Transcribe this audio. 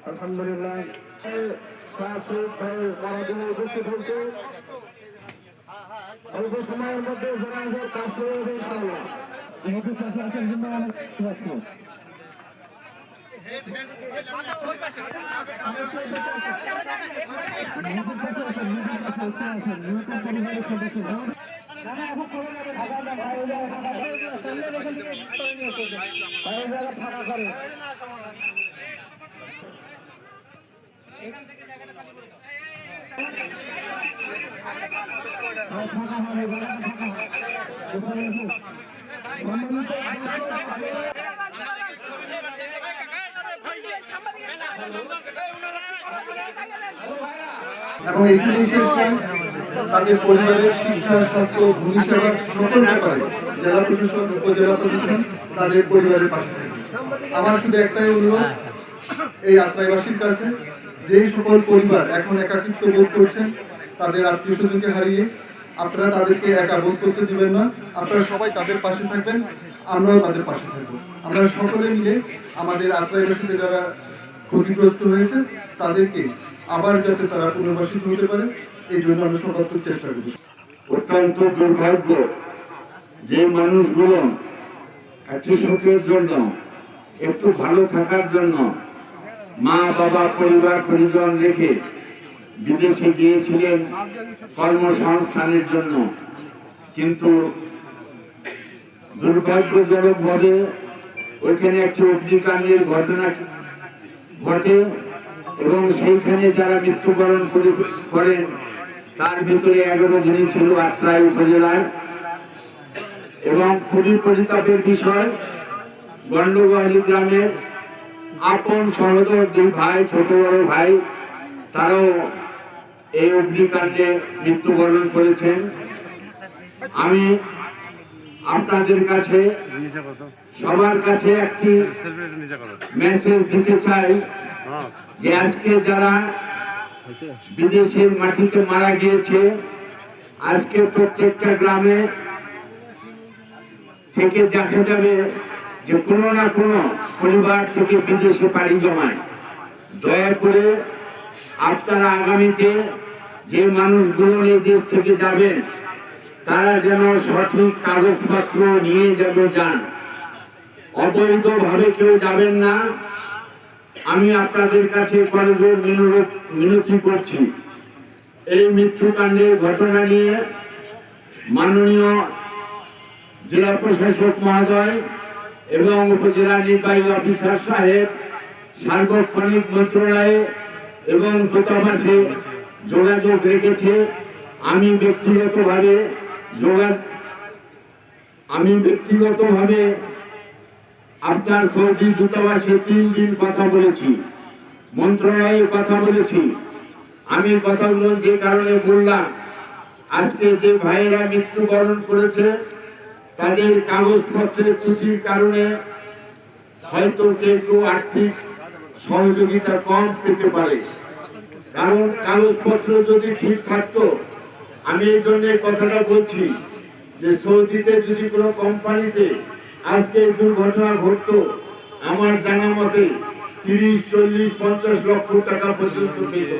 আলহামদুলিল্লাহ উপস্থিত হয়েছে অল্প সময়ের মধ্যে জানাজার কাজ শুরু হবে ইনশাআল্লাহ। এবং এখানে শেষ নয়, তাদের পরিবারের শিক্ষা, স্বাস্থ্য, ভূমি সেবা সকল ব্যাপারে জেলা প্রশাসন, উপজেলা প্রশাসন তাদের পরিবারের পাশে থাকবে। আমার শুধু একটাই অনুরোধ এই আত্রাইবাসীর কাছে, যে সকল পরিবার এখন একাকিত্ব বোধ করছেন, তাদের আত্মীয় স্বজনকে হারিয়ে, আপনারা তাদেরকে একা বোধ করতে দিবেন না। আপনারা সবাই তাদের পাশে থাকবেন, আমরাও তাদের পাশে থাকবো। আমরা সকলে মিলে আমাদের আত্রাইবাসীতে যারা ক্ষতিগ্রস্ত হয়েছে তাদেরকে আবার যাতে তারা পুনর্বাসিত হতে পারে, এই জন্য আমরা সর্বাত্মক চেষ্টা করি। অত্যন্ত দুর্ভাগ্য যে মানুষগুলো একটি সুখের জন্য, একটু ভালো থাকার জন্য মা বাবা পরিবার পরিজন রেখে বিদেশে গিয়েছিলেন কর্মসংস্থানের জন্য, কিন্তু দুর্ভাগ্যজনকভাবে ওইখানে একটি অগ্নিকাণ্ডের ঘটনা ঘটে এবং সেইখানে যারা মৃত্যুবরণ করেন তার ভিতরে 11 জনই ছিল আত্রাই উপজেলার। এবং খুবই পরিতাপের বিষয়, গন্ডগোহালি গ্রামের আপন সহোদর 2 ভাই, ছোট বড় ভাই, তারাও এই অগ্নিকাণ্ডে মৃত্যুবরণ করেছেন। আমি আপনাদের কাছে, সবার কাছে একটি মেসেজ দিতে চাই যে আজকে যারা বিদেশের মাটিতে মারা গিয়েছে, আজকে প্রত্যেকটা গ্রামে থেকে দেখা যাবে যে কোনো না কোনো পরিবার থেকে বিদেশে পাড়ি জমায়। দয়া করে আপনারা আগামীতে যে মানুষগুলো এই দেশ থেকে যাবেন তারা যেন সঠিক কাগজপত্র নিয়ে যান, অবৈধভাবে কেউ যাবেন না। আমি আপনাদের কাছে করজোর মিনতি করছি, এই মৃত্যুকাণ্ডের ঘটনা নিয়ে মাননীয় জেলা প্রশাসক মহোদয় এবং উপজেলা নির্বাহী অফিসার সাহেব সার্বক্ষণিক মন্ত্রণালয়ে এবং দূতাবাসে যোগাযোগ রেখেছে। আমি ব্যক্তিগতভাবে আপনার সৌদি দূতাবাসে 3 দিন কথা বলেছি, মন্ত্রণালয়ে কথা বলেছি। আমি কথাগুলো যে কারণে বললাম, আজকে যে ভাইয়েরা মৃত্যুবরণ করেছে তাদের কাগজপত্রের ত্রুটির কারণে হয়তো কেউ আর্থিক সহযোগিতা কম পেতে পারে, কারণ কাগজপত্র যদি ঠিক থাকতো। আমি এই জন্য কথাটা বলছি যে সৌদিতে যদি কোনো কোম্পানিতে আজকে দুর্ঘটনা ঘটতো, আমার জানা মতে 30, 40, 50 লক্ষ টাকা পর্যন্ত পেত।